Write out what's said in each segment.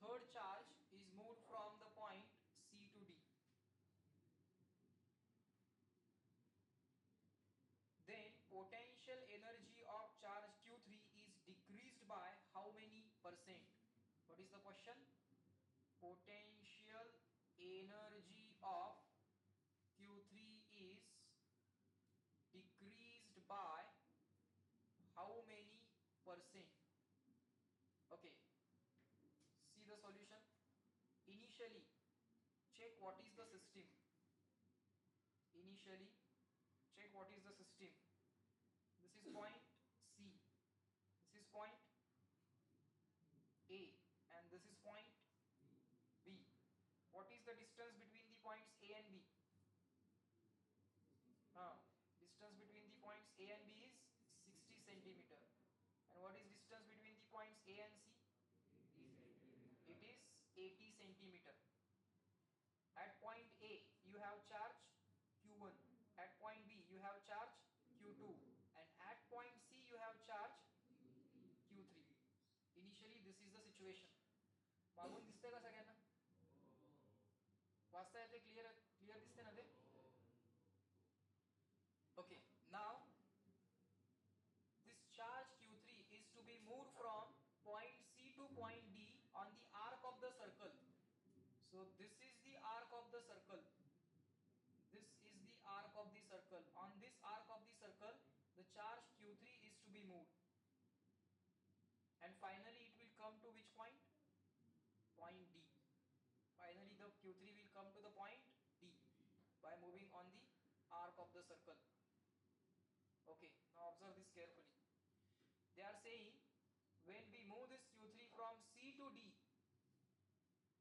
third charge is moved from the point C to D. Then potential energy of charge Q3 is decreased by how many percent? What is the question? Potential energy of Q3 is decreased by how many percent? Okay, see the solution. Initially, check what is the system. Initially, check what is the system. This is point C, this is point A, and this is point B. What is the distance between the points A and B? Distance between the points A and B is 60 centimeter. And what is distance between the points A and C? It is 80 centimeter. At point A, you have charge Q1. At point B, you have charge Q2. And at point C, you have charge Q3. Initially, this is the situation. मागून दिसतंय का सगळ्यांना? वाचता येते? Clear दिसते ना ते? Okay, now this charge Q3 is to be moved from point C to point D on the arc of the circle. So this is the arc of the circle. This is the arc of the circle. On this arc of the circle, the charge Q3 is to be moved. And finally it will come to which point? Point D. Finally the Q3 will come to the point D by moving on the arc of the circle. Okay, now observe this carefully. They are saying when we move this Q3 from C to D,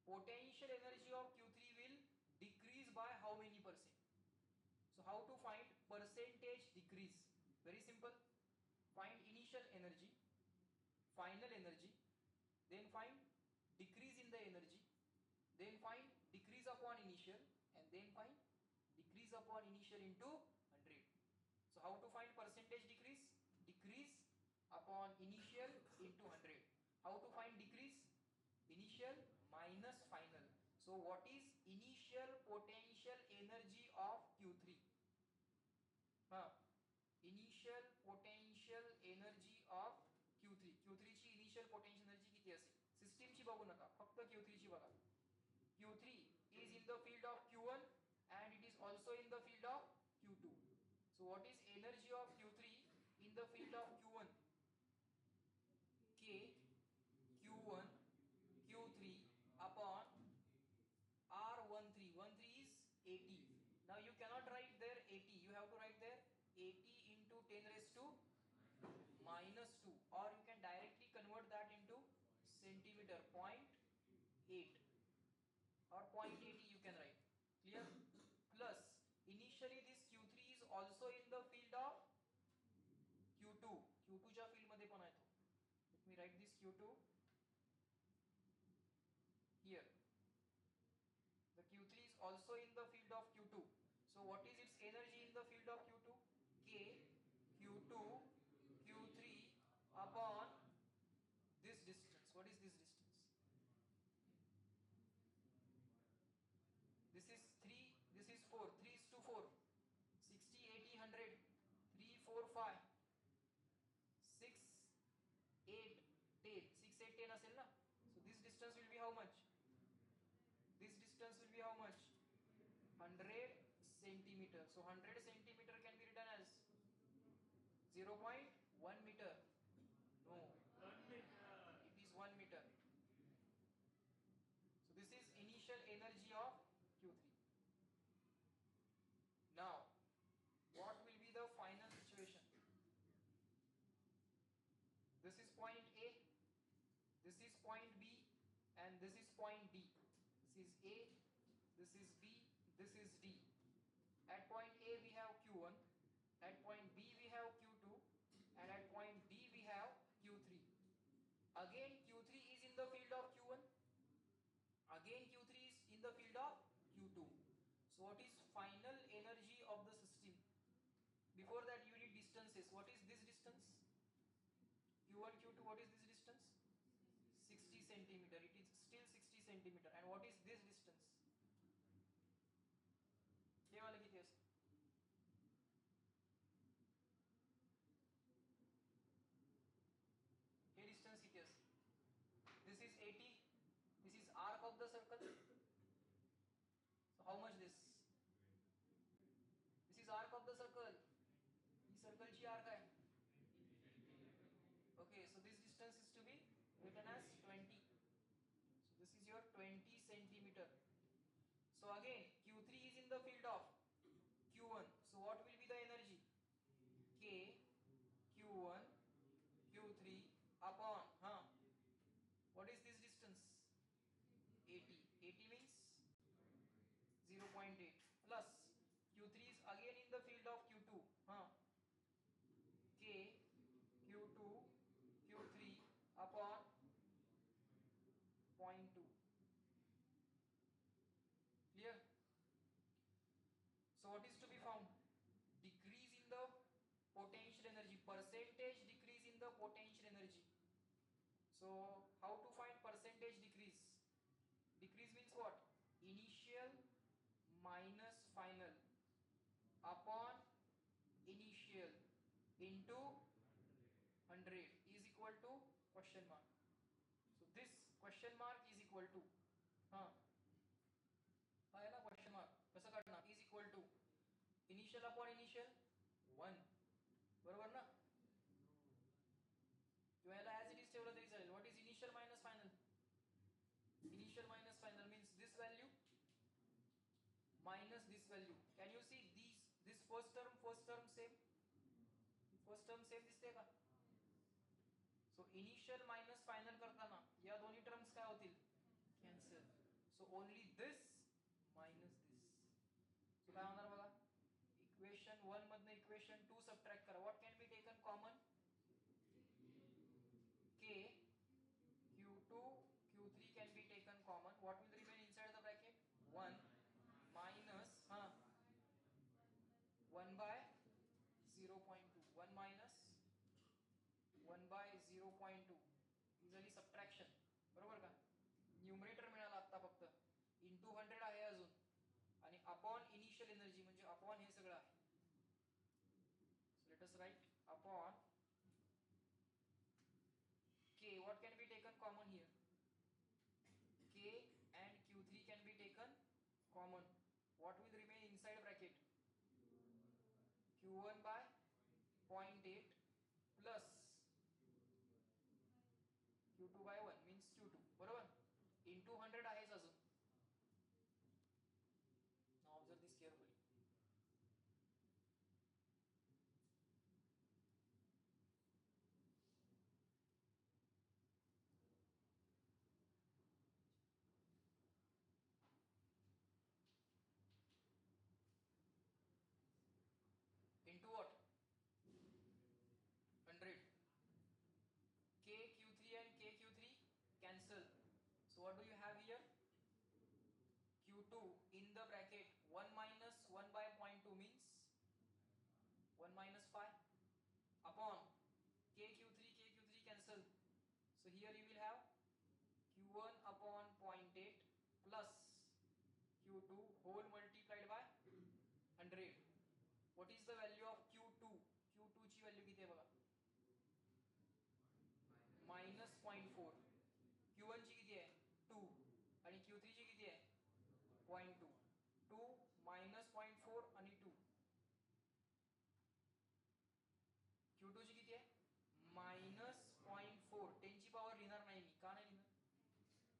potential energy of Q3 will decrease by how many percent? So how to find percentage decrease? Very simple. Find initial energy, final energy, then find decrease in the energy, then find decrease upon initial, and then find decrease upon initial into 100. So how to find percentage decrease? Decrease upon initial into 100. How to find decrease? Initial minus final. So what is initial potential energy of Q3? Initial potential energy of Q3. Q3 ची initial potential energy किती असेल? System ची बघू नका, फक्त Q3 ची बघा. Q3 is in the field of Q1 and it is also in the field of Q2. So what is energy of Q3 in the field of Q1? K Q1 Q3 upon R13. 13 is 80. Now you cannot write there 80. You have to write there 80 into 10 raised to minus 2, or you can directly convert that into centimeter, 0.8 or 0.80 you can write. Clear? Plus initially this Q3 is also in the field of Q2. Q2 च्या field मध्ये पण आहे तो. Let me write this Q2 here. The Q3 is also in the field of Q2. So what is its energy in the field of Q2? K Q2 Q3 upon this distance. What is this distance? This is 3, this is 4. 3 is to 4. 60, 80, 100. 3, 4, 5. 6, 8, 10. 6, 8, 10 असेल ना? So this distance will be how much? This distance will be how much? 100 centimeter. So 100 centimeter can be written as 0.1 meter. No. 1 meter. It is 1 meter. So this is initial energy of Q3. Now, what will be the final situation? This is point A, this is point B, and this is point D. This is A, this is B, this is D. At point A we have Q1, at point B we have Q2, and at point D we have Q3. Again Q3 is in the field of Q1, again Q3 is in the field of Q2. So what is final energy of the system? Before that you need distances. What is this distance? Q1, Q2, what is this distance? 60 centimeter. It is still 60 centimetre. And what is this distance? हे वाला किती असेल? हे distance किती असेल? This is 80. This is arc of the circle. So how much this? This is arc of the circle. He circle ची arc आहे. Okay, so this distance is to be written as 20. So this is your 20 centimeter. So again, Q3 is in the field of Q1. So what will be the energy? K Q1 Q3 upon what is this distance? 80. 80 means 0.8 plus Q3 is again in the field of Q2. K Q2 Q3 upon 0.2. Clear? So what is to be found? Decrease in the potential energy, percentage decrease in the potential energy. So how to find percentage decrease? Decrease means what? Initial minus final upon initial into 100 is equal to question mark. So this question mark is equal to है ना question mark कसं काढणार? Is equal to initial upon initial 1 बरोबर ना? किंवा याला as it is ठेवलं तरी चालेल. What is initial minus final? Initial minus final means this value minus this value. Can you see this first term same? First term same दिसते का? So initial minus final करताना या दोन्ही terms काय होतील? Cancel. So only this minus this. So काय होणार बघा? Equation 1 मधनं equation 2 subtract करा. What can be taken common? K Q2 Q3 can be taken common. What will remain inside the bracket? 1 minus 1 by 0.2. 1 minus 1 by 0.2. Easily subtraction. बरोबर का? Numerator मिळाला आता फक्त. into 100 आहे अजून. आणि अपॉन इनिशियल एनर्जी म्हणजे अपॉन हे सगळं आहे. So let us write upon K. What can be taken common here? K and Q3 can be taken common. What will remain inside bracket? Q1 by 0.8 plus Q2 by 1 means Q2. बरोबर? into 100 आहेच अजून. Now observe this carefully. Into what? 100. K Q3 and K Q3 cancel. So what do you have here? Q2 in the bracket 1 minus 1 by 0.2 means 1 minus 5 upon K Q3 cancel. So here you will have Q1 upon 0.8 plus Q2 whole multiplied by 100. What is the value of Q2? Q2 ची value किती आहे बघा? minus 0.4. Q1 ची किती आहे? 2 आणि Q3 ची किती आहे? 0.2. 2 minus 0.4 आणि 2. Q2 ची किती आहे? minus 0.4. 10 ची पॉवर लिहिणार नाही मी. का नाही लिहिणार?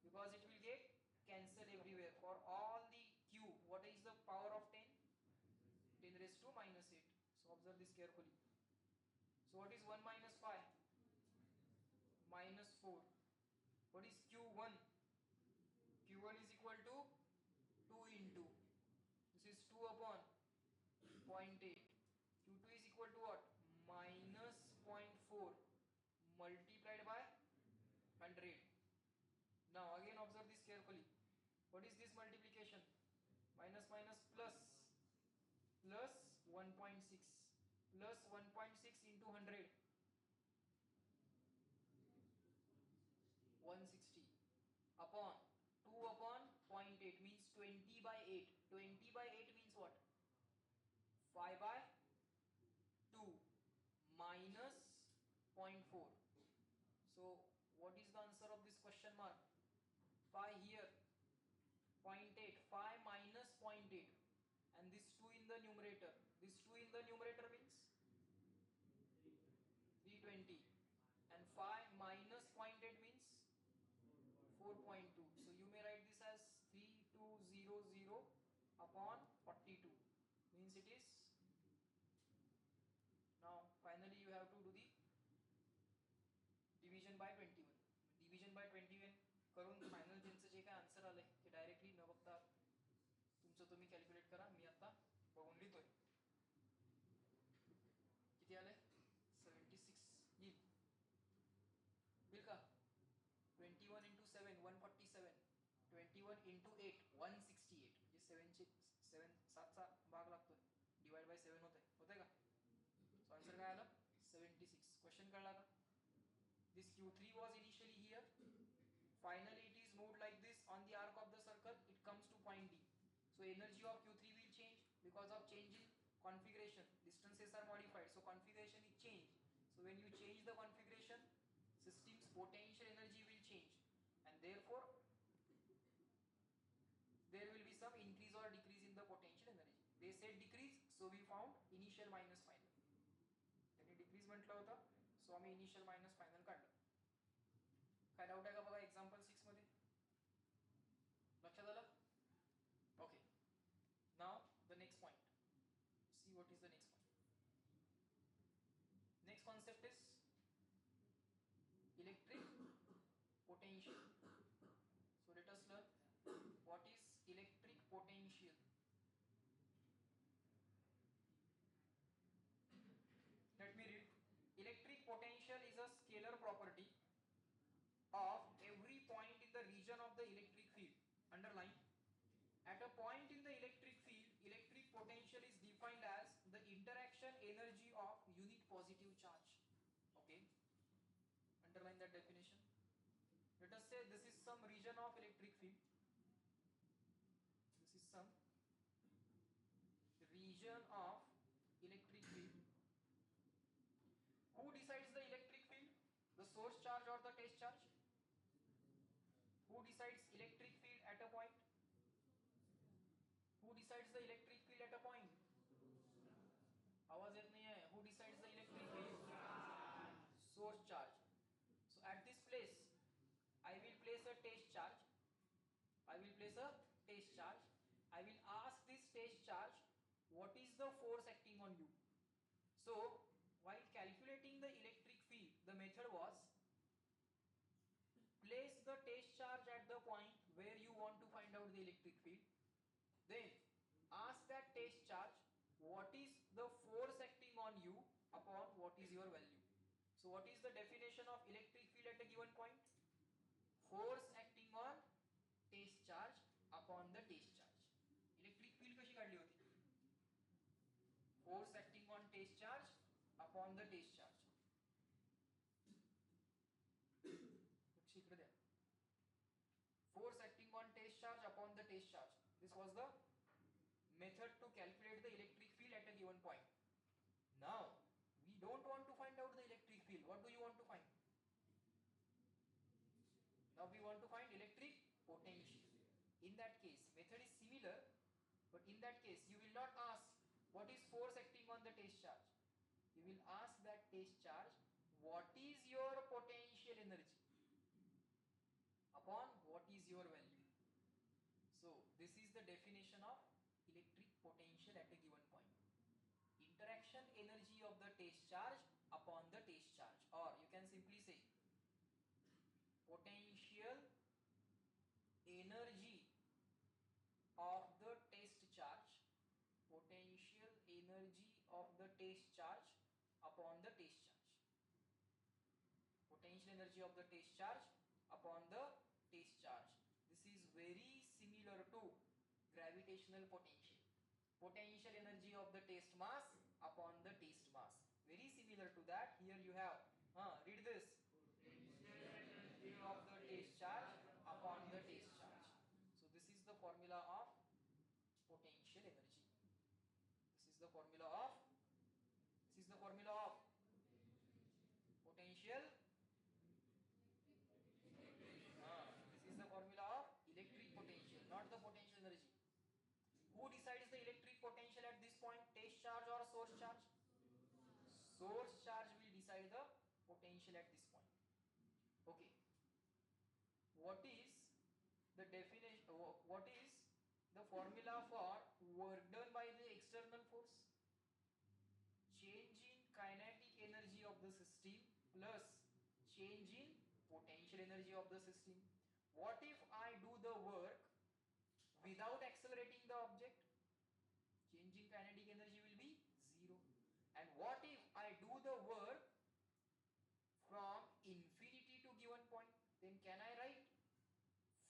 Because it will get cancel everywhere. For all the Q, what is the power of 10? 10 raised to minus 8. So observe this carefully. So what is 1 minus 5? Minus 4. What is Q1? Q1 is equal to 2 into. This is 2 upon 0.8. Q2 is equal to what? Minus 0.4 multiplied by 100. Now again observe this carefully. What is this multiplication? Minus minus plus 1.6 plus 1.6 into 100 160 upon 2 20 by 8 means what? 5 by 2 minus 0.4. So what is the answer of this question mark? 5 here, 0.8, 5 minus 0.8, and this 2 in the numerator. This 2 in the numerator means 320, and 5 minus 0.8 means 4.2. So you may write this as 3200 upon 42, means it is. Now finally you have to do the division by 21. Division by 21 करून final त्यांचं जे काय answer आलंय ते directly न बघता तुमचं तुम्ही calculate करा. मी आता बघून लिहितोय. किती आलंय? 76 येईल. होईल का? 21 into 7 147, 21 into 8 168. म्हणजे 7चा भाग लागतोय, डिवाइड बाय 7 होतंय का? सो आन्सर काय आलं? 76. क्वेश्चन कळला का? This Q3 was initially here. Finally, it is moved like this on the arc of the circle. It comes to point D. So energy of Q3 will change because of change in configuration. Distances are modified, so configuration is changed. So when you change the configuration, system's potential energy will change, and therefore there will be some increase or decrease in the potential energy. They said decrease, so we found initial minus final. त्यांनी decrease म्हटलं होतं, so आम्ही initial minus final काढलं. काय doubt आहे का बघा example 6 मध्ये? लक्षात आलं? Okay. Now the next point. See what is the next point. Next concept is electric potential. So let us learn what is electric potential. Let me read. Electric potential is a scalar property of every point in the region of the electric field. Underline. At a point in the electric field, electric potential is defined as the interaction energy of unit positive charge. Okay. Underline that definition. Let us say this is some region of electric field. This is some region of electric field. Who decides the electric field? The source charge or the test charge? Who decides electric field at a point? Who decides the electric field at a point? आवाज येत नहीं है. Who decides the electric field? Source charge. So at this place, I will place a test charge. I will place a test charge. I will ask this test charge, what is the force acting on you? So while calculating the electric field, the method was place the test charge at the point where you want to find out the electric field. Then ask that test charge what is the force acting on you upon what is your value. So what is the definition of electric field at a given point? Force acting on test charge upon the test charge. Electric field कशी काढली होती? Force acting on test charge upon the test charge. Force acting on test charge upon the test charge. This was the method to calculate the electric field at a given point. Now we don't want to find out the electric field. What do you want to find? Now we want to find electric potential. In that case, method is similar, but in that case you will not ask what is force acting on the test charge. You will ask that test charge what is your potential energy upon what is your value. So this is the definition of electric potential at a given point. Interaction energy of the test charge upon the test charge, or you can simply say potential energy of the test charge, potential energy of the test charge upon the test charge. Potential energy of the test charge upon the test charge. This is very similar to gravitational potential. Potential energy of the test mass upon the test mass. Very similar to that. Here you have, read this. Potential energy of the test charge upon the test charge. So this is the formula of potential. the formula of this is the formula of potential. This is the formula of electric potential, not the potential energy. Who decides the electric potential at this point? Test charge or source charge? Source charge will decide the potential at this point. Okay. What is the definition? What is the formula for work done by the external force? Change in kinetic energy of the system plus change in potential energy of the system. What if I do the work without accelerating the object? Change in kinetic energy will be 0. And what if I do the work from infinity to given point? Then can I write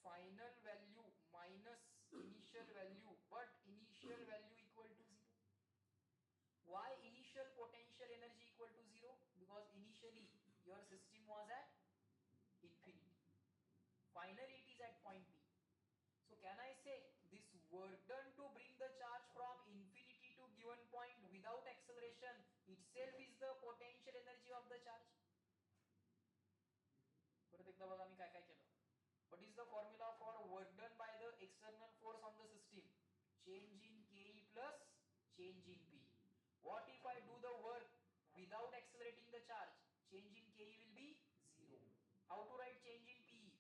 final value minus initial value, but initial value equal to 0? Why initial potential energy equal to 0? Because initially your system was at infinity. Finally it is at point P. So can I say this work done to bring the charge from infinity to given point without acceleration itself is the potential energy of the charge? परत एकदा बघा मी काय काय केलं. What is the formula for work done by the external force on the system? Change in KE plus change in P. What if I do the work without accelerating the charge? Change in KE will be 0. How to write change in PE?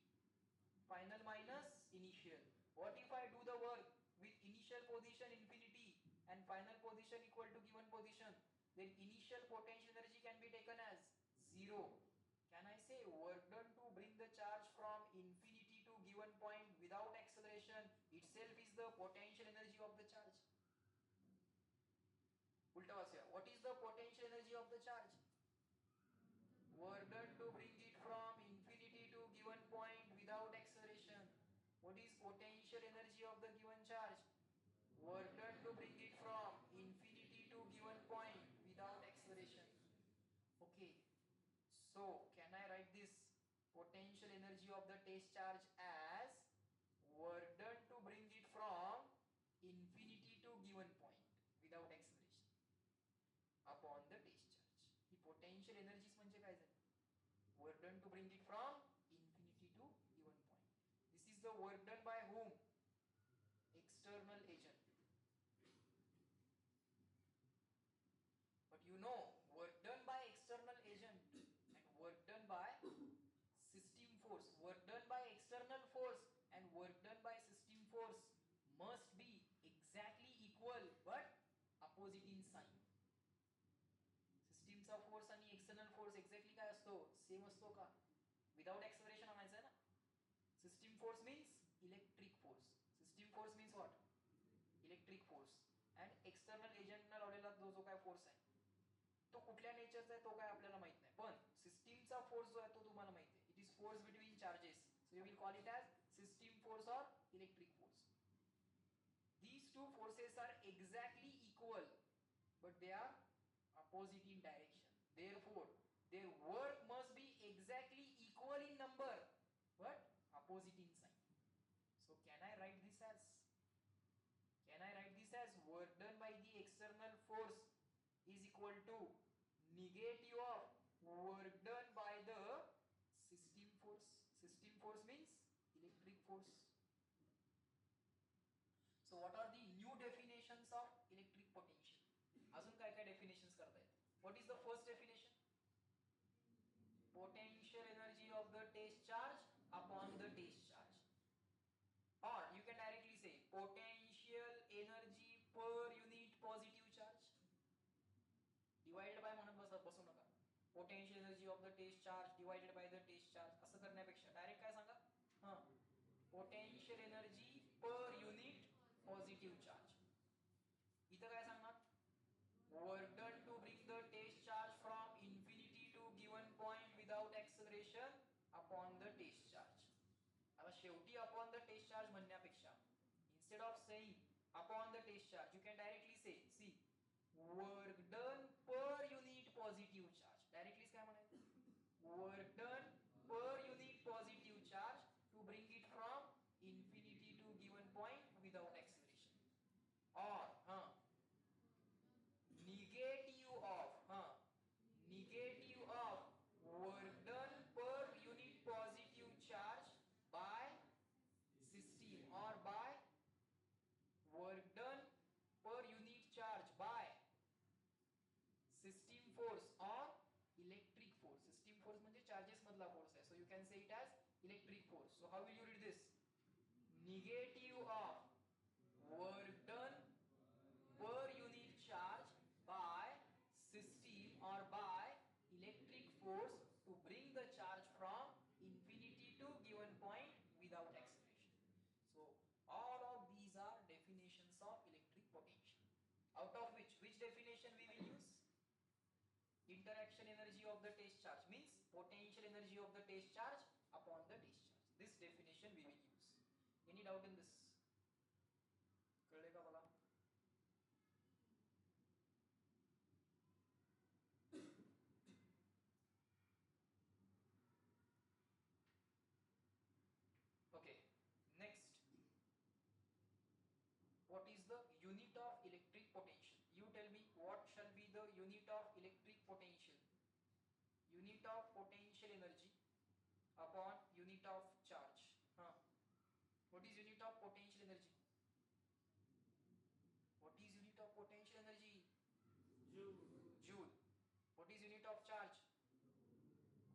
Final minus initial. What if I do the work with initial position infinity and final position equal to given position? Then initial potential energy can be taken as 0. Can I say work done to bring the charge from infinity to given point without acceleration itself is the potential energy of the charge? उल्टा वाचूया. What is the potential energy of the charge? Work done to bring it from infinity to given point without acceleration. What is potential energy of the given charge? Work done to bring it from infinity to given point without acceleration. Okay. So can I write this potential energy of the test charge as work done to bring it from infinity to given point without acceleration upon the test charge? He potential energies म्हणजे काय झाली? Work done to bring it from infinity to given point. This is the work done by whom? External agent. But you know, work done by external agent and work done by system force, work done by external force and work done by system force must be exactly equal but opposite in sign. Systemचा force आणि external force exactly काय असतो? Same असतो का? Without acceleration आणायचं आहे ना? System force means electric force. System force means what? Electric force. And external agent ना लावलेला जो काय force आहे तो कुठल्या नेचरचा आहे तो काय आपल्याला माहित नाही, पण सिस्टीमचा फोर्स जो आहे तो तुम्हाला माहिती आहे. It is force between charges, so you will call it as system force और electric force. These two forces are exactly equal but they are opposite in direction. Therefore their work must be exactly equal in number but opposite in sign. So can I write this as work done by the external force is equal to negative of work done by the system force. System force means electric force. So what are the new definitions of electric potential? अजून काय काय definitions करता येत? What is the first definition? Potential energy of the test charge upon the test charge. Or you can directly say potential energy per unit positive charge. Divided by म्हणून बसू नका. Potential energy of the test charge divided by the test charge असं करण्यापेक्षा direct काय सांगा? Potential energy per unit positive charge. इथं काय सांगणार? Work done to bring the test charge from infinity to given point without acceleration upon the test charge. आता शेवटी upon the test charge म्हणण्यापेक्षा instead of saying upon the test charge you can directly say, see, work done per unit positive charge. Directly काय म्हणायचं? Work done per unit positive charge to bring it from infinity to given point without acceleration. Or how will you read this? Negative of work done per unit charge by system or by electric force to bring the charge from infinity to given point without acceleration. So all of these are definitions of electric potential. Out of which definition we will use? Interaction energy of the test charge means potential energy of the test charge upon the test charge. This definition we will use. Any doubt in this? कळले का बोला? Okay, next. What is the unit of electric potential? You tell me what shall be the unit of electric potential? Unit of potential energy upon unit of charge. What is unit of potential energy? What is unit of potential energy? Joule. Joule. What is unit of charge?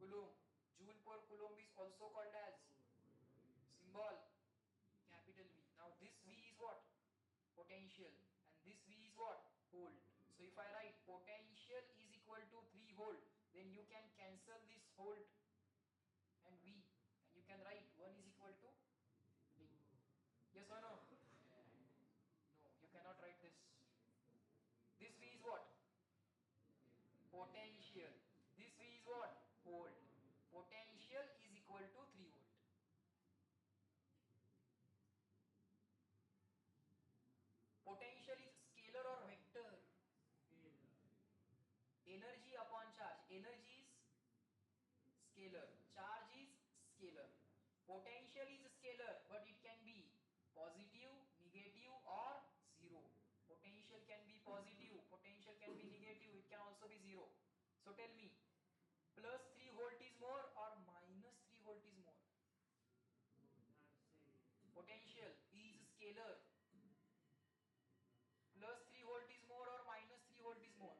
Coulomb. Joule per coulomb is also called as symbol capital V. Now this V is what? Potential, and this V is what? Volt. So if I write potential is equal to 3 volt, then you can cancel this volt and V, and you can write 1 is equal to V. Yes or no? No, you cannot write this. This V is what? Potential. This V is what? Volt. Potential is equal to 3 volt. Potential is scalar or vector? Energy upon charge. Energy is scalar. Charge is scalar. Potential is scalar, but it can be positive, negative or zero. Potential can be positive, potential can be negative, it can also be zero. So tell me, plus 3 volt is more or minus 3 volt is more? Potential is scalar. Plus 3 volt is more or minus 3 volt is more?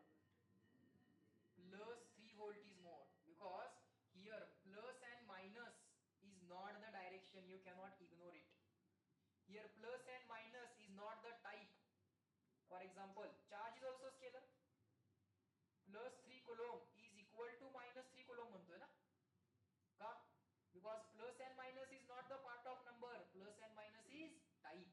Plus 3 volt is more, because here plus and minus is not the direction, you cannot ignore it. Here plus and minus is not the type. For example, charge is also scalar. Plus 3 coulomb is equal to minus 3 coulomb म्हणतोय ना? का? Because plus and minus is not the part of number. Plus and minus is type.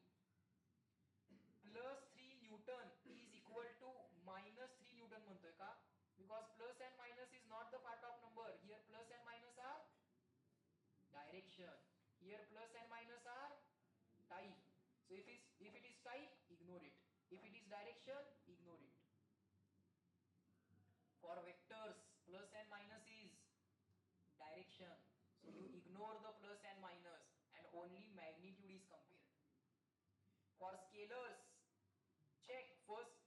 Plus 3 Newton is equal to minus 3 Newton म्हणतोय का? Because plus and minus is not the part of number. Here plus and minus are direction. Here plus and minus are type. So if it is type, ignore it. If it is direction, ignore it. For vectors, plus and minus is direction. So you ignore the plus and minus and only magnitude is compared. For scalars, check first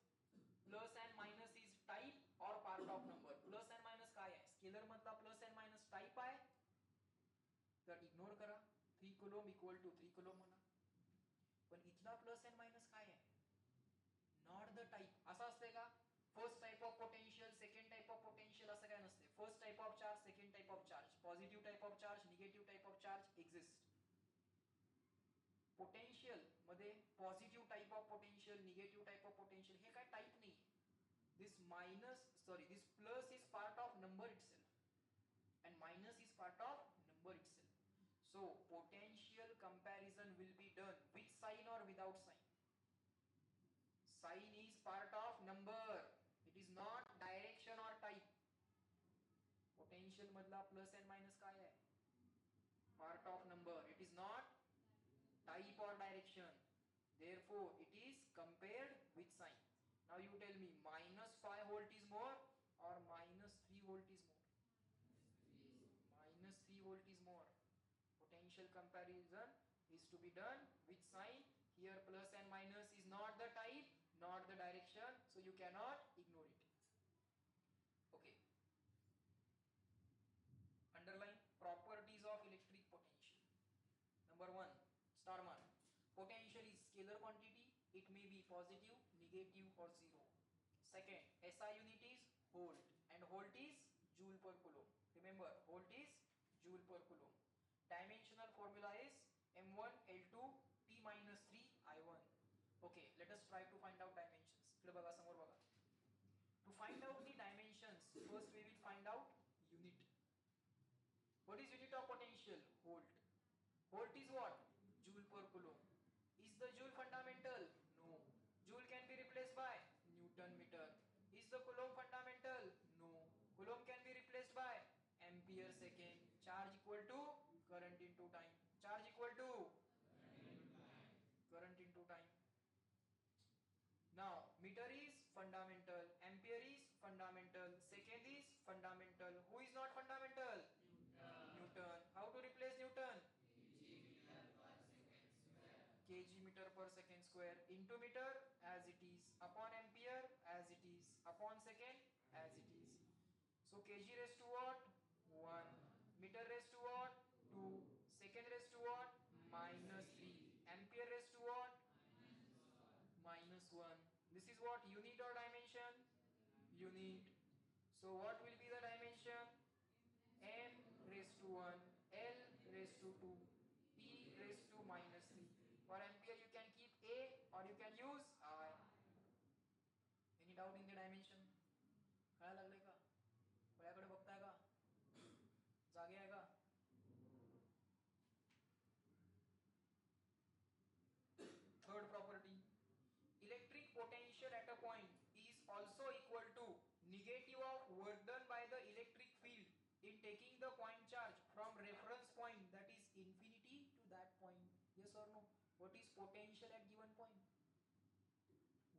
plus and minus is type or part of number. Plus and minus काय आहे? Scalar मधला plus and minus type आहे, तर ignore करा. 3 coulomb equal to 3 coulomb म्हणा. पण इथला plus and minus काय आहे? Not the type. असं असते का? First type of potential, second type of potential असं काय नसते. First type of charge, second type of charge, positive type of charge, negative type of charge exist. Potential मध्ये positive type of potential, negative type of potential हे काय type नाही. This plus is part of number itself, and minus is part of number itself. So potential comparison will be done with sign or without sign. Sign is part of number. It is not direction or type. Potential मधला plus and minus काय आहे? Part of number. It is not type or direction. Therefore, it is compared with sign. Now you tell me, minus 5 volt is more or minus 3 volt is more? Minus 3 volt is more. Potential comparison is to be done with sign. Here plus and minus is not the type, not the direction, so you cannot ignore it. Okay. Underline properties of electric potential. Number 1, star mark. Potential is scalar quantity. It may be positive, negative or zero. Second, SI unit is volt, and volt is joule per coulomb. Remember, volt is joule per coulomb. Dimensional formula is Okay, let us try to find out dimensions. इकडे बघा, समोर बघा. To find out the dimensions, first we will find out unit. What is unit of potential? Volt. Volt is what? Joule per coulomb. Is the joule fundamental? No. Joule can be replaced by Newton meter. Is the coulomb fundamental? No. Coulomb can be replaced by ampere second. Charge equal to current into time. Charge equal to current into time. Now, meter is fundamental, ampere is fundamental, second is fundamental. Who is not fundamental? Newton. How to replace Newton? Kg meter per second square into meter as it is, upon ampere as it is, upon second as it is. So kg raised to what? 1. Meter raised to what? 2. Second raised to what? -3. Ampere raised to what? -1. This is what? Unit or dimension? Unit. So what will be the dimension? M raised to 1, L raised to 2, E raised to -3. For ampere you can keep A or you can use I. Any doubt in the dimension? कळायला लागले का? फळ्याकडे बघताय का? जागे आहे का? Third property. Electric potential at a point is also equal to negative of work done by the electric field in taking the point charge from reference point, that is infinity, to that point. Yes or no? What is potential at given point?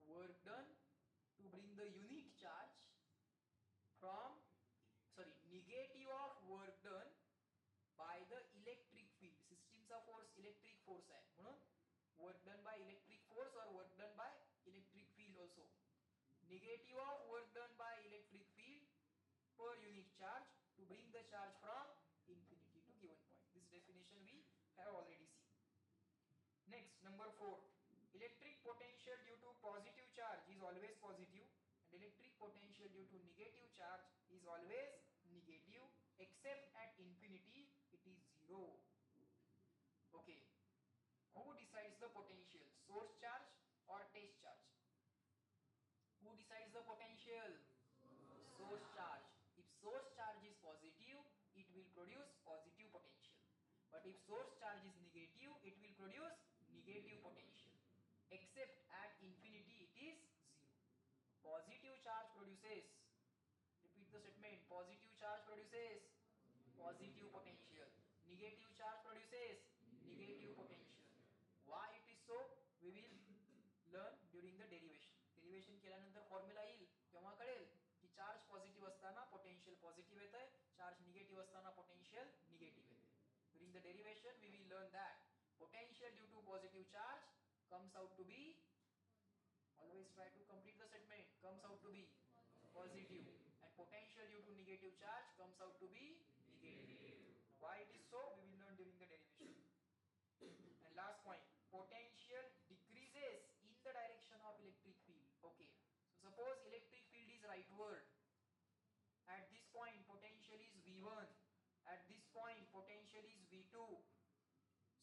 Work done to bring the unit charge from, negative of work done by the electric field. Systems of force, electric force hai, म्हणून work done by electric force or work done by electric field also. Negative of work done by electric field per unit charge to bring the charge from infinity to given point. This definition we have already seen. Next, number 4. Electric potential due to positive charge is always positive and electric potential due to negative charge is always negative, except at infinity it is 0. Okay. Who decides the potential? Source charge or test charge? Who decides the potential? Source charge. If source charge is positive, it will produce positive potential. But if source charge is negative, it will produce negative potential. Except at infinity, it is 0. Positive charge produces, repeat the statement, positive charge produces positive potential. Negative charge produces negative potential. Why it is so? We will learn during the derivation. Derivation केल्यानंतर formula येईल तेव्हा कळेल की charge positive असताना potential positive येते, charge negative असताना potential negative येते. During the derivation we will learn that potential due to positive charge comes out to be, always try to complete the statement, comes out to be positive, and potential due to negative charge comes out to be negative. Why it is so? We will learn during the derivation. And last point, potential decreases in the direction of electric field. Okay, so suppose electric field is rightward. At this point potential is V1. At this point potential is V2.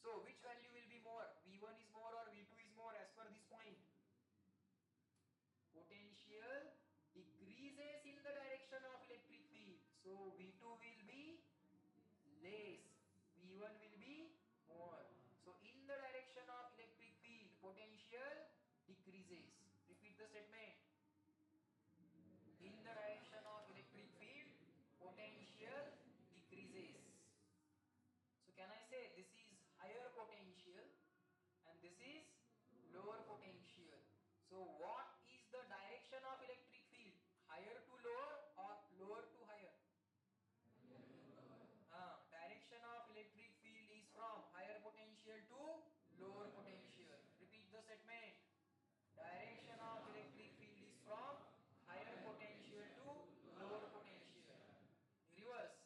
So which value will be more? V1 is more or V2 is more as per this point? Potential decreases in the direction of electric field. So V2 will be less, V1 will be more. So in the direction of electric field, potential decreases. Repeat the statement. In the direction of electric field, potential decreases. So can I say this is higher potential and this is lower potential? So what is the direction of electric field? Higher to lower or lower to higher? Direction of electric field is from higher potential to lower potential. Repeat the statement. Direction of electric field is from higher potential to lower potential. Reverse.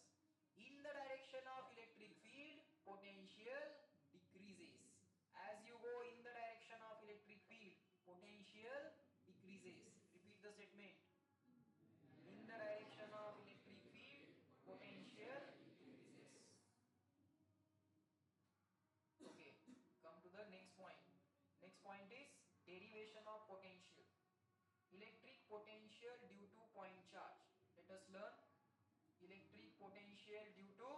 In the direction of electric field, potential decreases. As you go in the direction of electric field, potential potential due to point charge. Let us learn electric potential due to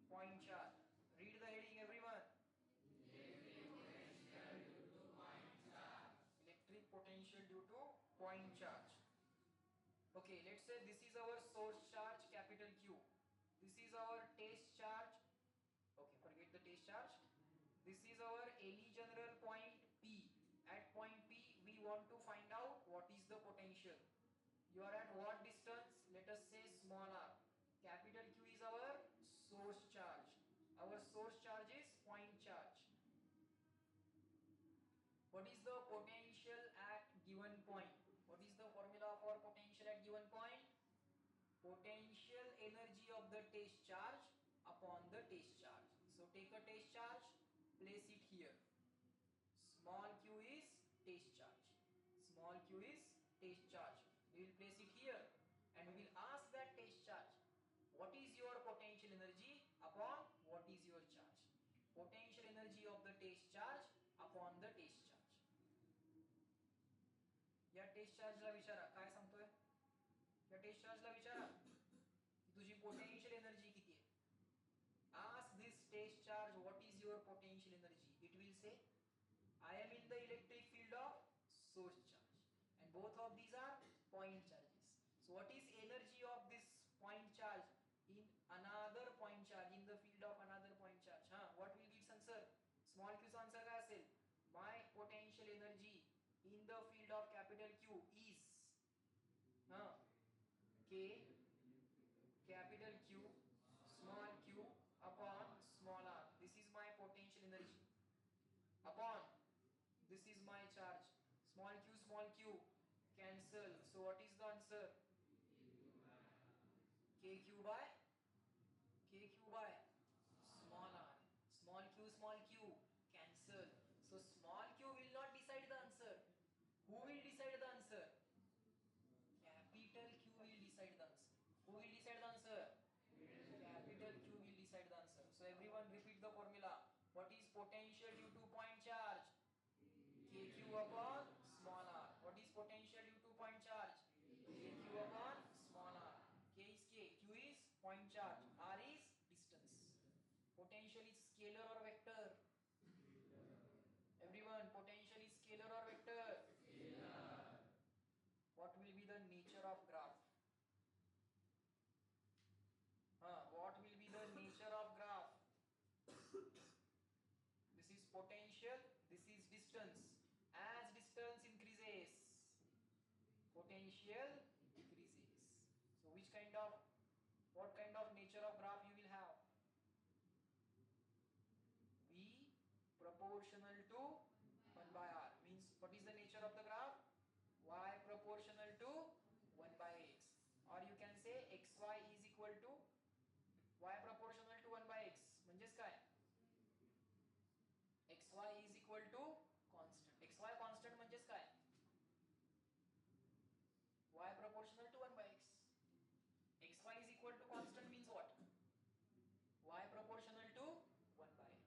point charge. Read the heading, everyone. Electric potential due to point charge. Okay, let's say this is our source charge, capital Q. This is our test charge. Okay, forget the test charge. This is our any general point P. At point P, we want to find out what is the potential. You are at what distance? Let us say small r. Capital Q is our source charge. Our source charge is point charge. What is the potential at given point? What is the formula for potential at given point? Potential energy of the test charge upon the test charge. So take a test charge, place it here. Small q is test charge. Small q is test charge. We will place it here and we will ask that test charge, what is your potential energy upon what is your charge? Potential energy of the test charge upon the test charge. या test चार्जला विचारा काय सांगतोय. या test चार्जला विचारा की तुझी potential energy किती आहे. Ask this test charge what is your potential energy. It will say I am in the electric field of source charge and both of these are point charges. So what is energy of this point charge in another point charge, in the field of another point charge? What will be its answer? Small q's answer काय असेल? My potential energy in the field of capital Q is K capital Q small q upon small r. This is my potential energy upon this is my charge. Small q cancel. So what is the answer? kq by small r. Small q cancel. So small q will not decide the answer. Who will decide the answer? Capital Q will decide the answer. Who will decide the answer? Capital Q will decide the answer. So everyone repeat the formula. What is potential due to point charge? kq upon small r. What is potential due to point charge? kq upon small r. K is K. Q is point charge. R is distance. Potential is scalar or vector? Everyone, potential is scalar or vector? Scalar. What will be the nature of graph? What will be the nature of graph? This is potential, this is distance. As distance increases, potential decreases. So what kind of nature of graph you will have? V proportional to 1 by r means what is the nature of the graph? Y proportional to 1 by x, or you can say xy is equal to y proportional to 1 by x. म्हणजेच काय? xy is equal to constant. xy constant म्हणजेच काय? y proportional to 1 by x. xy is equal to constant means what? Y proportional to 1 by x.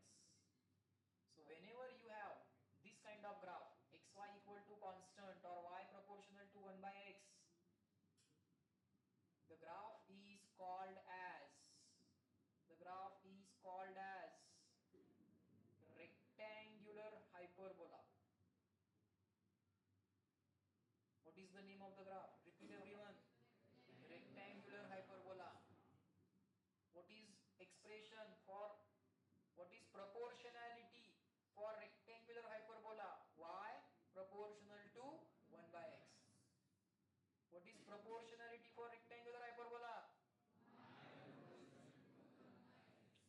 So whenever you have this kind of graph, xy equal to constant or y proportional to 1 by x, the graph is called as rectangular hyperbola. What is the name of the graph? Repeat everyone. Rectangular hyperbola. What is expression for, what is proportionality for rectangular hyperbola? Y proportional to 1 by x. What is proportionality for rectangular hyperbola?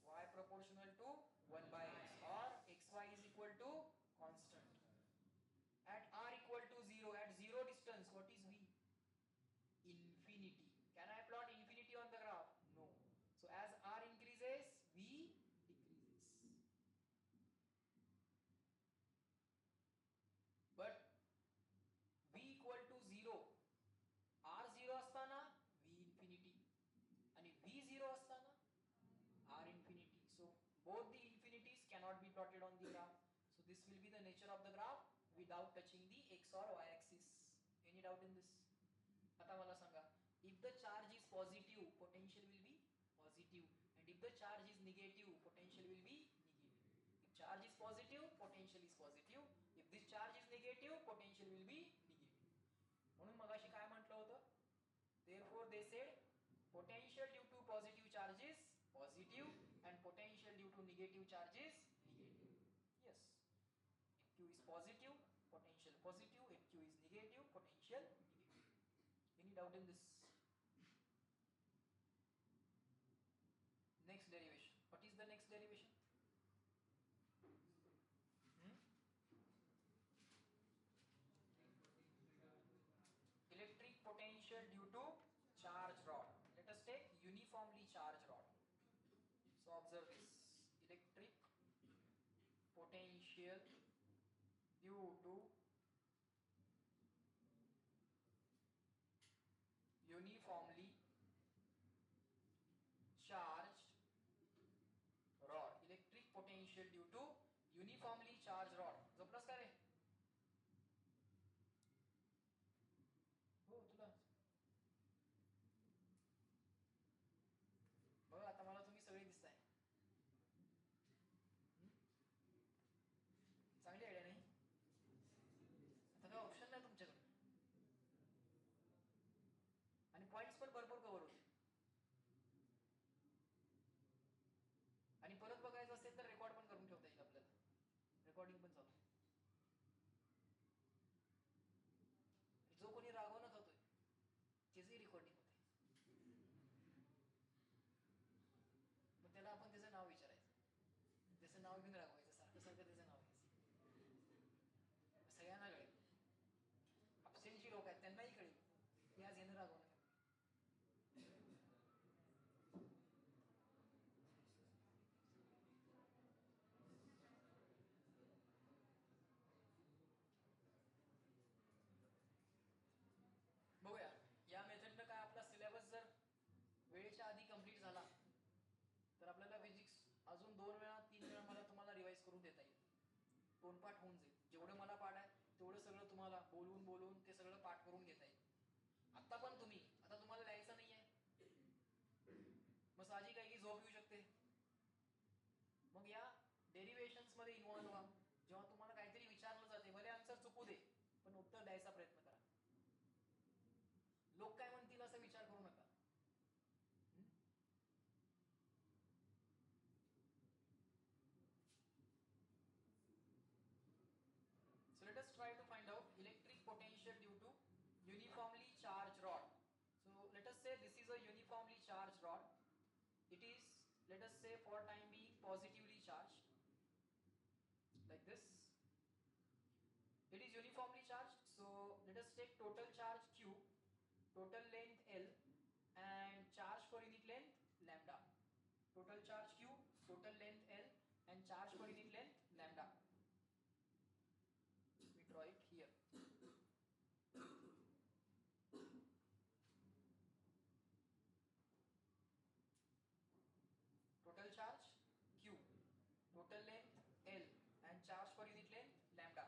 Y proportional to 1 by x, or xy is equal to constant. At r equal to 0, at 0 distance, what is V? Infinity. Can I plot infinity on the graph? No. So as r increases, V decreases. But V equal to 0, r 0 असताना V infinity आणि V 0 असताना r infinity. So both the infinities cannot be plotted on the graph. So this will be the nature of the graph without touching the x or y axis. Any doubt in this? if the charge is positive, potential will be positive, and if the charge is negative, potential will be negative. If charge is positive, potential is positive. If this charge is negative, potential will be negative. म्हणून मगाशी काय म्हटलं होतं? Therefore they said potential due to positive charge is positive and potential due to negative charge is negative. Yes. If Q is positive, potential positive. If Q is negative, potential negative. Any doubt in this? Next derivation. What is the next derivation? Electric potential due to charge rod. Let us take uniformly charged rod. So observe this. Electric potential due to uniformly charged rod. Electric potential due to uniformly charged rod. जपलंस का रे? हो तुला बघ आता मला तुम्ही सगळे दिसताय. चांगली आयडिया नाही? आता काय ऑप्शन नाही तुमच्याकडे आणि पॉइंट्स पण भरपूर कव्हर होते. आणि परत बघायचं असेल तर रेकॉर्ड पण करून ठेवता येईल आपल्याला. रेकॉर्डिंग पण चालू. जो कोणी रागवणं होतोय त्याचंही रेकॉर्डिंग होते. मग त्याला आपण त्याचं नाव विचारायचं, त्याचं नाव घेऊन रागवायचं, सारखं सारखं त्याचं नाव घ्यायचं. सगळ्यांना कळेल. अपसेंटची लोक आहेत त्यांनाही कळेल की आज येणं रागवणं. बघूया या मेथडनं काय आपला सिलेबस जर वेळेच्या आधी कंप्लीट झाला तर आपल्याला फिजिक्स अजून 2 वेळा 3 वेळा मला तुम्हाला रिवाइज करून देता येईल. तोंडपाठ होऊन जाईल. जेवढं मला पाठ आहे तेवढं सगळं तुम्हाला बोलून बोलून ते सगळं पाठ करून घेता येईल. आता पण तुम्ही आता तुम्हाला लिहायचं नाहीये मग साहजिक आहे की झोप येऊ शकते. मग या डेरिव्हेशन्स मध्ये इन्व्हॉल्व व्हा. जेव्हा तुम्हाला काहीतरी विचारलं जाते भले आन्सर चुकू दे पण उत्तर द्यायचा प्रयत्न करा. लोक काय म्हणतील असा विचार करू नका. So let us try to find out electric potential due to uniformly charged rod. So let us say this is a uniformly charged rod. It is, let us say for time being, positively charged like this. It is uniformly charged. So let us take total charge Q, total length L, and charge per unit length lambda. Total charge Q, total length L, and charge per unit length lambda. We draw it here. Total charge Q, total length L, and charge per unit length lambda.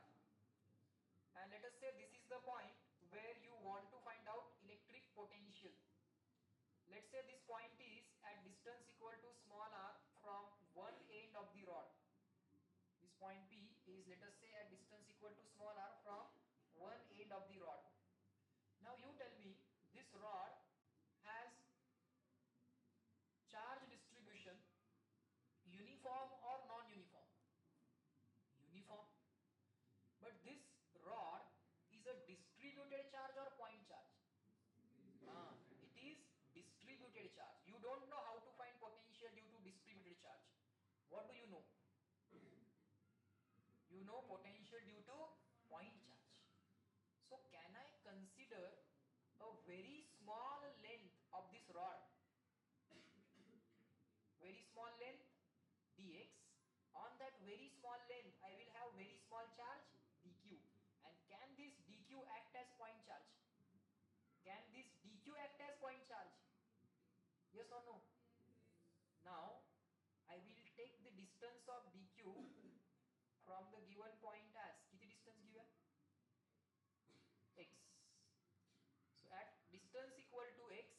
And let us say this is the point where you want to find out electric potential. Let's say this point is at distance equal to small r from one end of the rod. This point P is, let us say, at distance equal to small r from one end of the rod. Now you tell me this rod has charge distribution uniform or non-uniform? Uniform. But this rod is a distributed charge or point charge? It is distributed charge. You don't know how to find potential due to distributed charge. What do you know? You know potential due to point charge. So can I consider a very small length of this rod? Very small length dx. On that very small length I will have very small charge dq. And can this dq act as point charge? Can this dq act as point charge? Yes or no? Now I will take the distance of dq from the given point as किती distance given? X. So at distance equal to x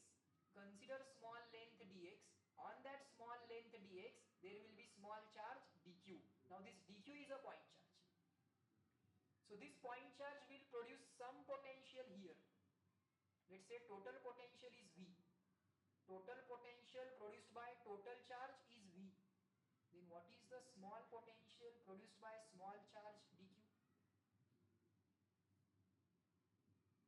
there will be small charge dq. Now this dq is a point charge. So this point charge will produce some potential here. Let's say total potential is V. Total potential produced by total charge is V. Then what is the small potential produced by small charge dq?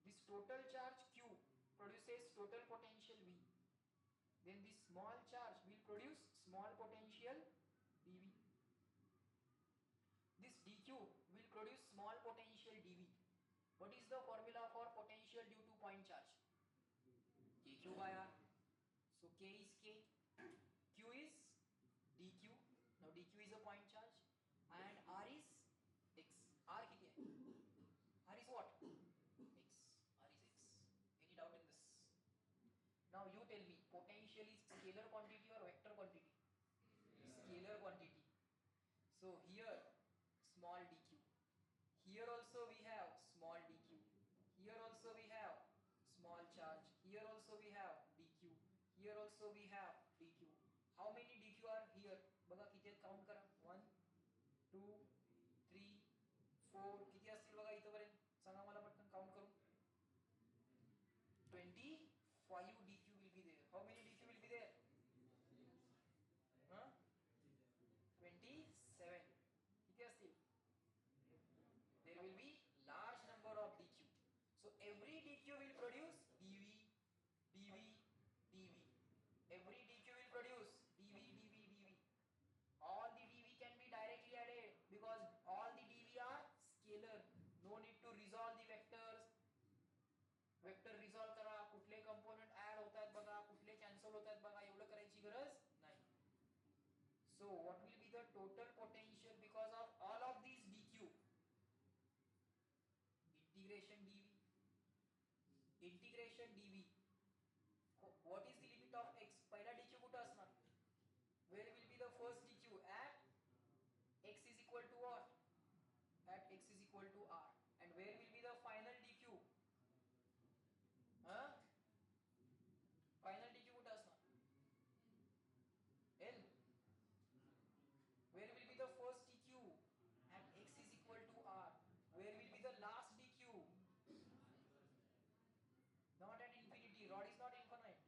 This total charge q produces total potential V. Then this small charge will produce small potential dV. This dq will produce small potential dV. What is the formula for potential due to point charge? kq by r. So k is k, q is dq. Now dq is a point charge and r is x. R कितनी है? R is what? X. R is x. Any doubt in this? Now you tell me, potential is scalar quantity or vector quantity? Scalar quantity. So here small dq. Here also we have small dq. Here also we have small charge. Here also we have dq. Here also we have dq. How many dq are here? बघा किती आहेत count करा. 1 2 3 4 किती असतील बघा इथपर्यंत सांगा मला पटकन काउंट करून. 25 dq will be there. How many dq will be there? 27. किती असतील? There will be large number of dq. So every dq will produce dv, dv, dv. Every dq will produce dv, dv, dv. All the dv can be directly added because all the dv are scalar. No need to resolve the vectors. Vector resolve करा, कुठले component add होतात बघा, कुठले cancel होतात बघा, एवढं करायची गरज नाही. So what will be the total potential because of all of these dq? Integration dv. Integration dv. What is the limit of x? पहिला dq कुठं असणार? Where will be the first dq? At x is equal to what? At x is equal to r. And where will be the final dq? Final dq कुठं असणार? L. Where will be the first dq? At x is equal to r. Where will be the last dq? Not at infinity. Rod is not infinite.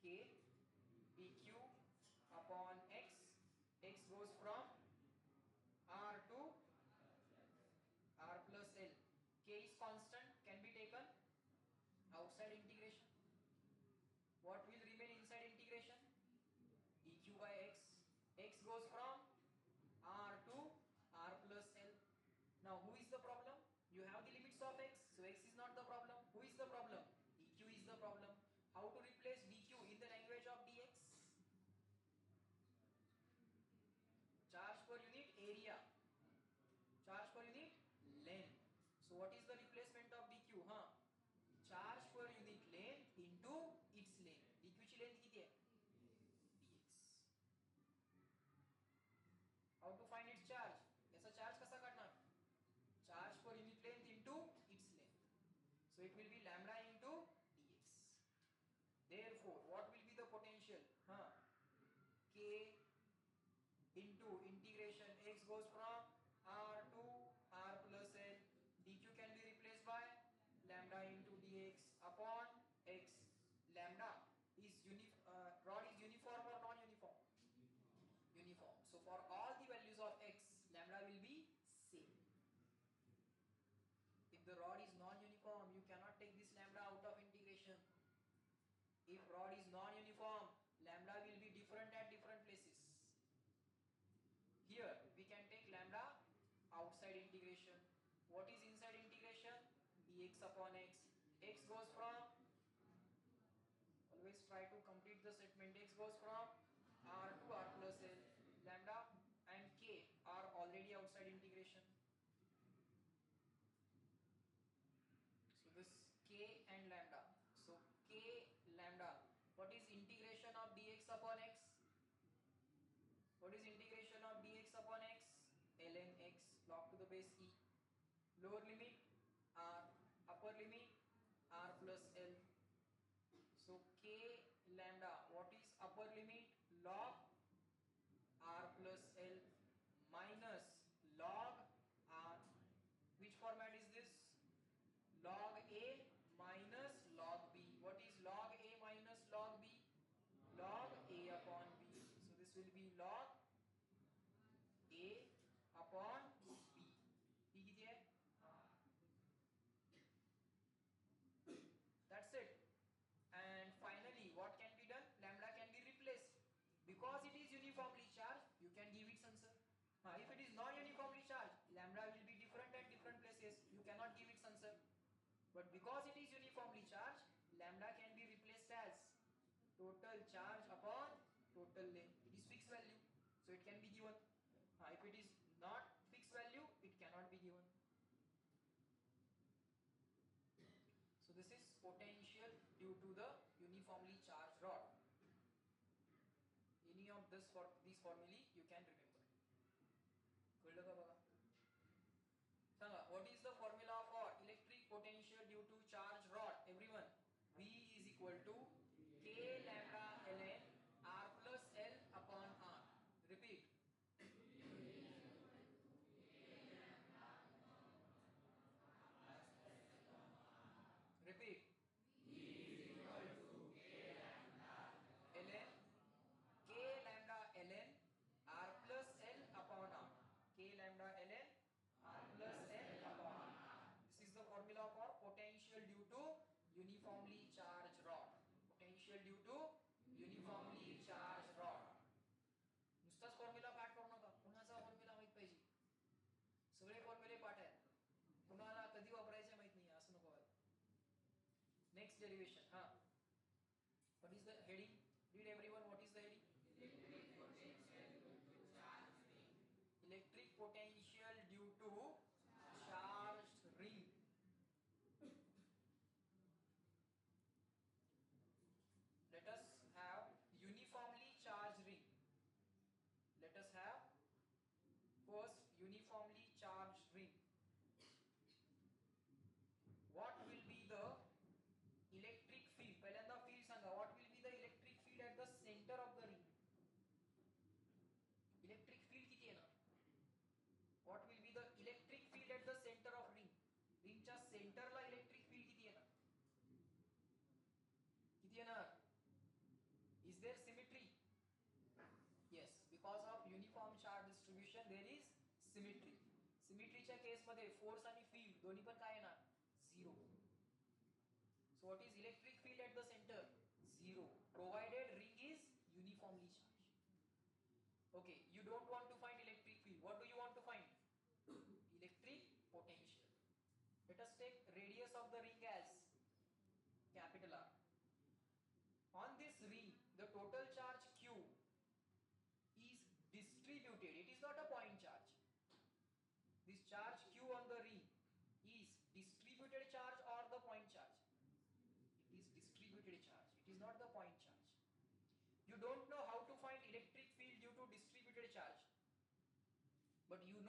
K dq upon x. X goes from R to R plus L. K is constant, can be taken outside integration. What will remain inside integration? dq by x. X goes from R to R plus L. Now who is the problem? You have the limits of x, so x is not the problem. Who is the problem? dq is the problem. How to replace dq in the language of dx? Charge per unit area, charge per unit length. So what is the replacement of dq? Charge per unit length into its length. dq ची length किती आहे? dx. How to find its charge? याचा charge कसा काढणार? Charge per unit length into its length. So it will be lambda into dx. Therefore, what will be the potential? K into integration x goes from R to R plus L. dq can be replaced by lambda into dx upon x. Lambda is rod is uniform or non-uniform? Uniform. So for all the values of x, lambda will be same. If the rod is non-uniform, you cannot take this lambda out of integration. If rod is non-uniform, lambda will be different at different places. Here we can take lambda outside integration. What is inside integration? dx upon x. X goes from, always try to complete the statement, x goes from R to R plus L. Lambda and K are already outside integration. So this K and lambda. So K lambda. What is integration of dx upon x? What is integration of dx upon x? ln x log to the base e. Lower limit R, upper limit R plus L. So K lambda, what is upper limit? Log R plus L minus log R. Which format is this? Log A minus log B. What is log A minus log B? Log A upon B. So this will be log A upon B. B किती आहे? That's it. And finally, what can be done? Lambda can be replaced. Because it is uniformly charged, you can give its answer. If it is non-uniformly charged, lambda will be different at different places. You cannot give its answer. But because it is uniformly charged, lambda can be replaced as total charge upon total length. It is fixed value, so it can be given. If it is not fixed value, it cannot be given. So this is potential due to the uniformly charged rod. Any of these formulae you can remember. कळलं का बघा? सांगा, what is the formula for electric potential due to charged rod? Everyone, V is equal to K lambda ln R plus L upon R. Repeat. Repeat. ln K lambda ln R plus L upon R. K lambda ln R plus L upon R. This is the formula for potential due to uniformly charged rod. Potential due to uniformly charged rod. नुसताच formula पाठ करू नका, कुणाचा formula माहित पाहिजे. सगळे फॉर्म्युले पाठ आहेत, कुणाला कधी वापरायचे माहित नाही, असं नको व्हायला. Next derivation. What is the heading? Read everyone. What is the heading? Electric potential due to charged ring. Let us have uniformly charged ring. Let us have first uniformly charged ring. What will be the electric field? पहिल्यांदा field Sanga. What will be the electric field at the center of the ring? Electric field किती आहे ना? Symmetry. सिमेट्रीच्या केसमध्ये force आणि field दोन्ही पण काय येणार? Zero. So what is electric field at the centre? Zero, provided ring is uniformly charge. Okay, you don't want to find electric field. What do you want to find? Electric potential. Let us take radius of the ring as capital R. On this ring, the total charge Q is distributed. It is not a point charge. This charge Q on the ring is distributed charge or the point charge? It is distributed charge. It is not the point charge. You don't know how to find electric field due to distributed charge, but you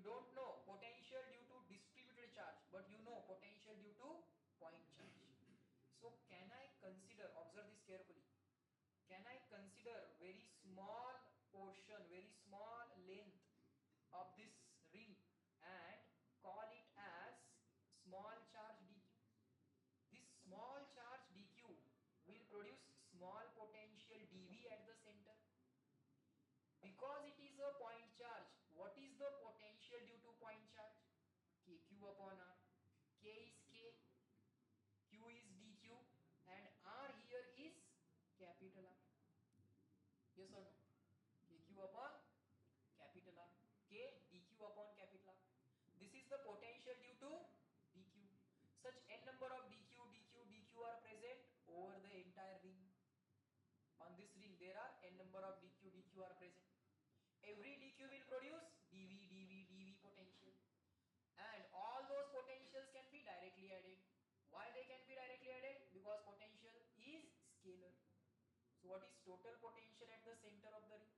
don't know potential due to distributed charge, but you know potential due to point charge. So can I consider, observe this carefully, can I consider very small portion, very small length of this ring and call it as small charge dq? This small charge dq will produce small potential dV at the center. Because it is a point charge, what is the potential due to point charge? kq upon r. K is k, q is dq, and r here is capital R. Yes or no? kq upon capital R. K dq upon capital R. This is the potential due to dq. Such n number of dq are present over the entire ring. On this ring there are n number of dq are present. Every dq will produce dv potential, and all those potentials can be directly added. Why they can be directly added? Because potential is scalar. So what is total potential at the center of the ring?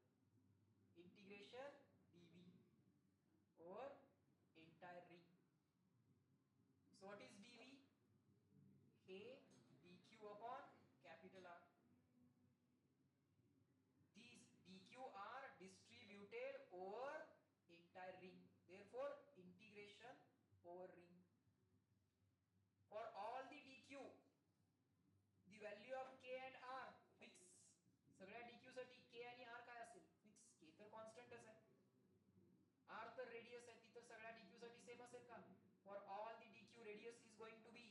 Integration dv over entire ring. So what is dv? A dq upon capital R. These dq are distributed over entire ring, therefore integration over ring. For all the dq, the value of k and r fix. सगळ्या dq साठी k आणि r काय असेल? Fix. k तर कॉन्स्टंटच आहे, r तर radius आहे, ती तर सगळ्या dq साठी सेम असेल का? For all the dq, radius is going to be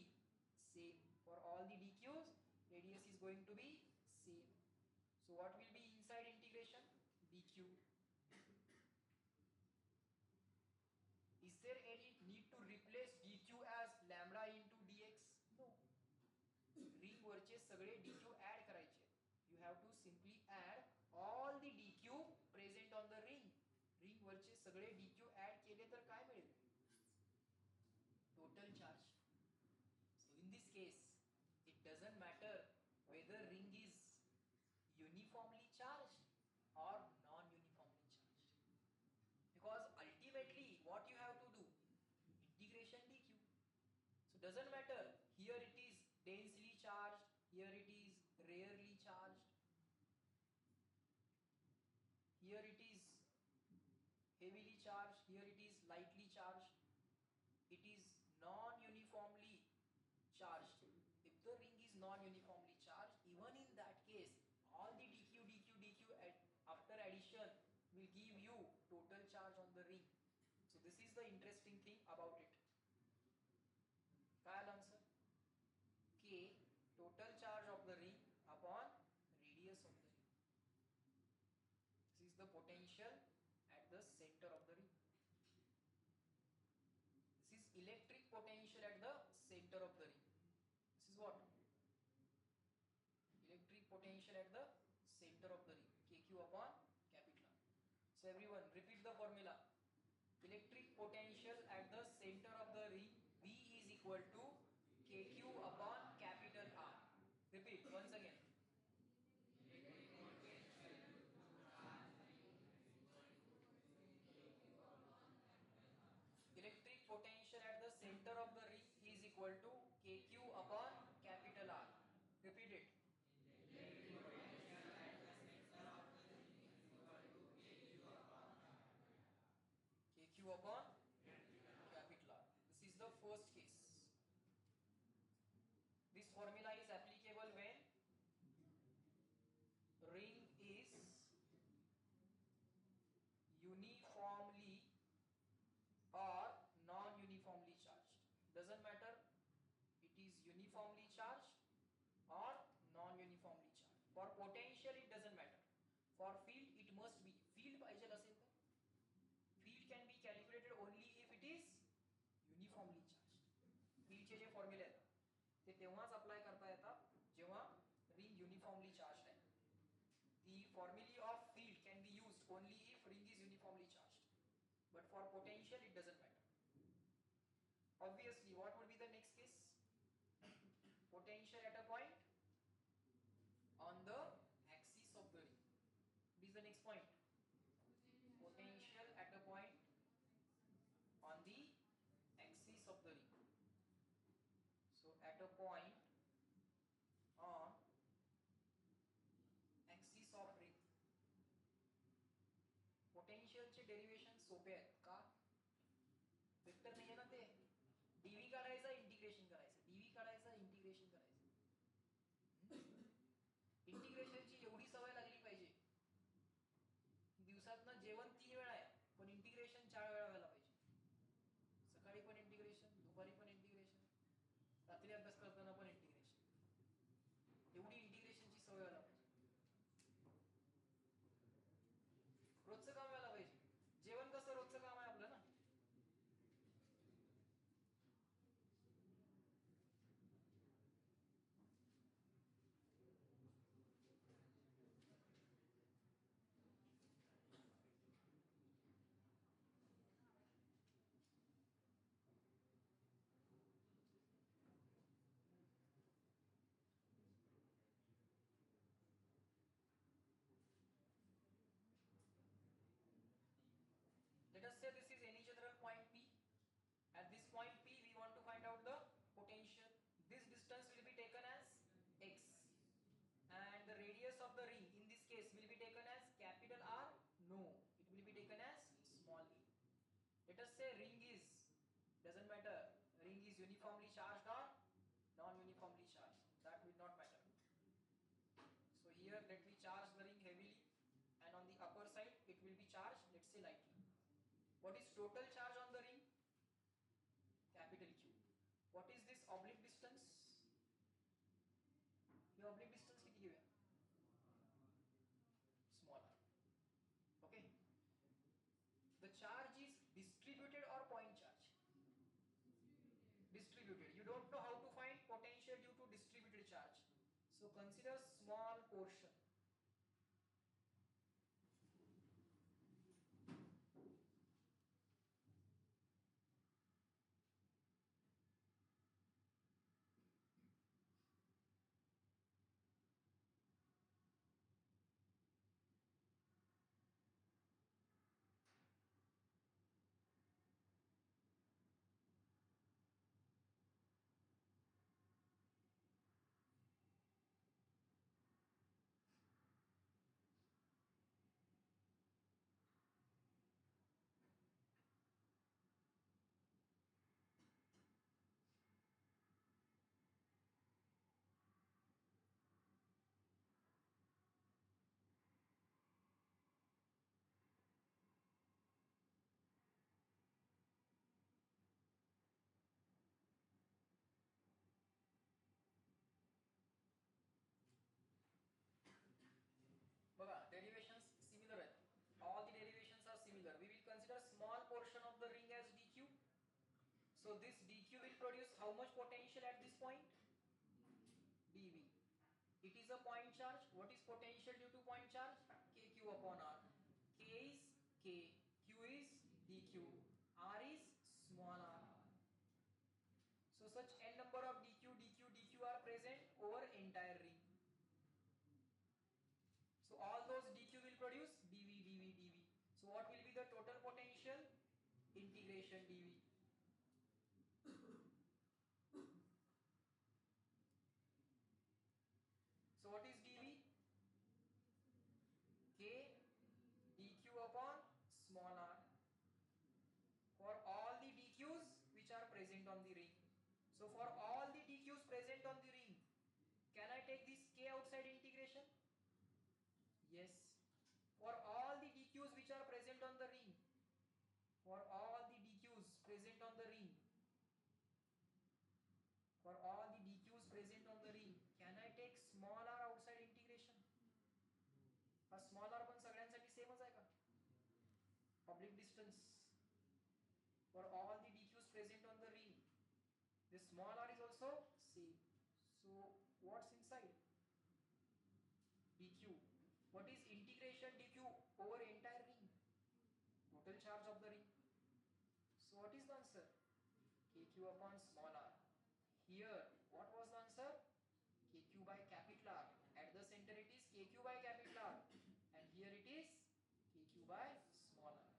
same. For all the dq's, radius is going to be same. So what will be inside integration? dq. Is there any need to replace dq as lambda into dx? No. Ring वरचे सगळे dq add करायचे. You have to simply add all the dq present on the ring. Ring वरचे सगळे dq add केले तर काय मिळेल? Total charge. So in this case, it doesn't matter whether ring is uniformly charged or non-uniformly charged, because ultimately what you have to do? Integration dq. So doesn't matter, here it is densely charged, here it is rarely charged, here it is heavily charged, here it is lightly charged. It is non-uniformly charged. If the ring is non-uniformly charged, even in that case, all the dq after addition will give you total charge on the ring. So this is the interesting thing about it. Kyle answer? K, total charge of the ring upon radius of the ring. This is the potential at the center of the ring. This is electric potential at the center of the ring. This is what? Electric potential at the center of the ring. kq upon capital R. So everyone repeat the formula. Electric potential at the center of the ring, V is equal to kq upon capital R. Repeat once again. Electric potential at the center of the ring is equal to kq upon capital R. Repeat it. kq upon capital R. This is the first case. formulae of field can be used only if ring is uniformly charged, but for potential it doesn't matter. Obviously, what would be the next case? Potential at a point on the axis of the ring. This is the next point. Potential at a point on the axis of the ring. So at a point on axis of ring. पोटेन्शियलचे derivation सोपे आहेत का? Vector नाही आहे ना ते. DV काढायचा, integration करायचं, डीव्ही काढायचं, इंटिग्रेशन करायचं. इंटिग्रेशनची एवढी सवय लागली पाहिजे. दिवसातनं जेवण 3 वेळा आहे, पण इंटिग्रेशन 4 वेळा व्हायला पाहिजे. सकाळी पण इंटिग्रेशन, दुपारी पण इंटिग्रेशन, रात्री अभ्यास करताना पण इंटिग्रेशन. एवढी इंटिग्रेशनची सवय व्हायला पाहिजे. रोजचं काम व्हायला पाहिजे. जेवण कसं रोजचं काम आहे आपलं ना. Let us say this is any general point P. At this point P, we want to find out the potential. This distance will be taken as x, and the radius of the ring in this case will be taken as capital R. No, it will be taken as small a. Let us say ring is, doesn't matter, ring is uniformly charged or non-uniformly charged. That will not matter. So here let me charge the ring heavily, and on the upper side it will be charged, let's say lightly. What is total charge on the ring? Capital Q. What is this oblique distance? The oblique distance किती घेऊया? Small r. Okay. The charge is distributed or point charge? Distributed. You don't know how to find potential due to distributed charge. So consider small portion. बघा, derivations similar आहेत. All the derivations are similar. We will consider small portion of the ring as dq. So this dq will produce how much potential at this point? dv. It is a point charge. What is potential due to point charge? kq upon r. K is k, q is dq, r is small r. So such n number of dq are present over entire ring. So all those dq will produce dv. So what will be the total potential? Integration dv. So what is dv? K dq upon small r for all the dq's which are present on the ring. So for all the dq's present on the ring, can I take this k outside integration? Yes. For all the dq's which are present on the ring, for all the dq's present on the ring, for all the dq's present on the ring, can I take small r outside integration? हा small r पण सगळ्यांसाठी सेमच आहे का? Oblique distance for all the dq's present on the ring, the small r is also same. So what's inside? dq. What is integration dq over entire ring? Total charge of the ring. So what is the answer? Kq upon small r. Here, what was the answer? Kq by capital R. At the center it is Kq by capital R. And here it is Kq by small r.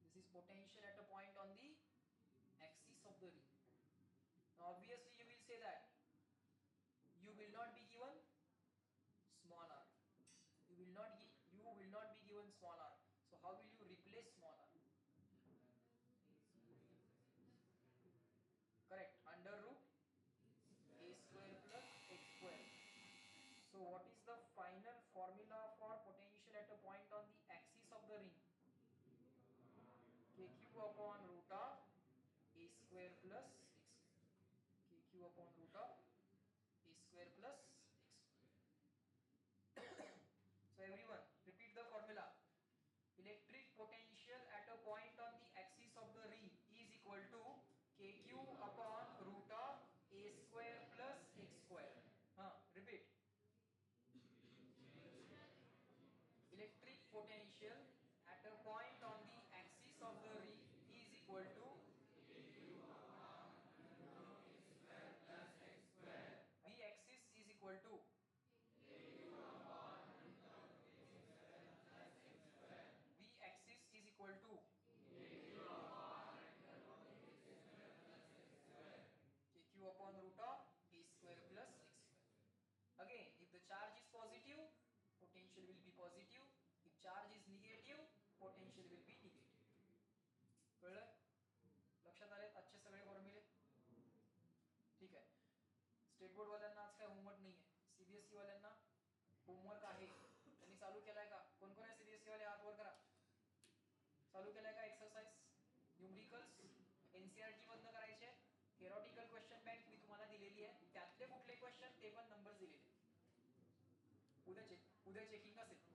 This is potential at a point on the axis of the ring. Now obviously you will say that you will not be given small r. You will not be given small r. So how will you replace small r? Correct. Under root a square plus x square. So what is the final formula for potential at a point on the axis of the ring? Kq upon root of a square plus x square. Kq upon root of a square plus x square. So everyone, repeat the formula. Electric potential at a point on the axis of the ring is equal to Kq upon root of a square plus x square. Repeat. Electric potential at a point on the axis of the ring is equal to V axis is equal to V axis is equal to Kq upon root of a square plus x square. Again, if the charge is positive, potential will be positive. If charge is negative, potential will be negative. कळलं? लक्षात आले अच्छे सगळे फॉर्म्युले? ठीक आहे. State board वाल्यांना आज काय होमवर्क नाहीये. सीबीएसई वाल्यांना होमवर्क आहे. त्यांनी चालू केलाय का? कोण कोण आहे सीबीएसई वाले हात वर करा. चालू केलाय का एक्सरसाइज? न्यूमरिकल्स एनसीईआरटी मधनं करायचे. थेरॉटिकल क्वेश्चन बँक मी तुम्हाला दिलेली आहे. त्यातले कुठले क्वेश्चन ते पण नंबर्स दिलेले. उद्या चेकिंग असेल.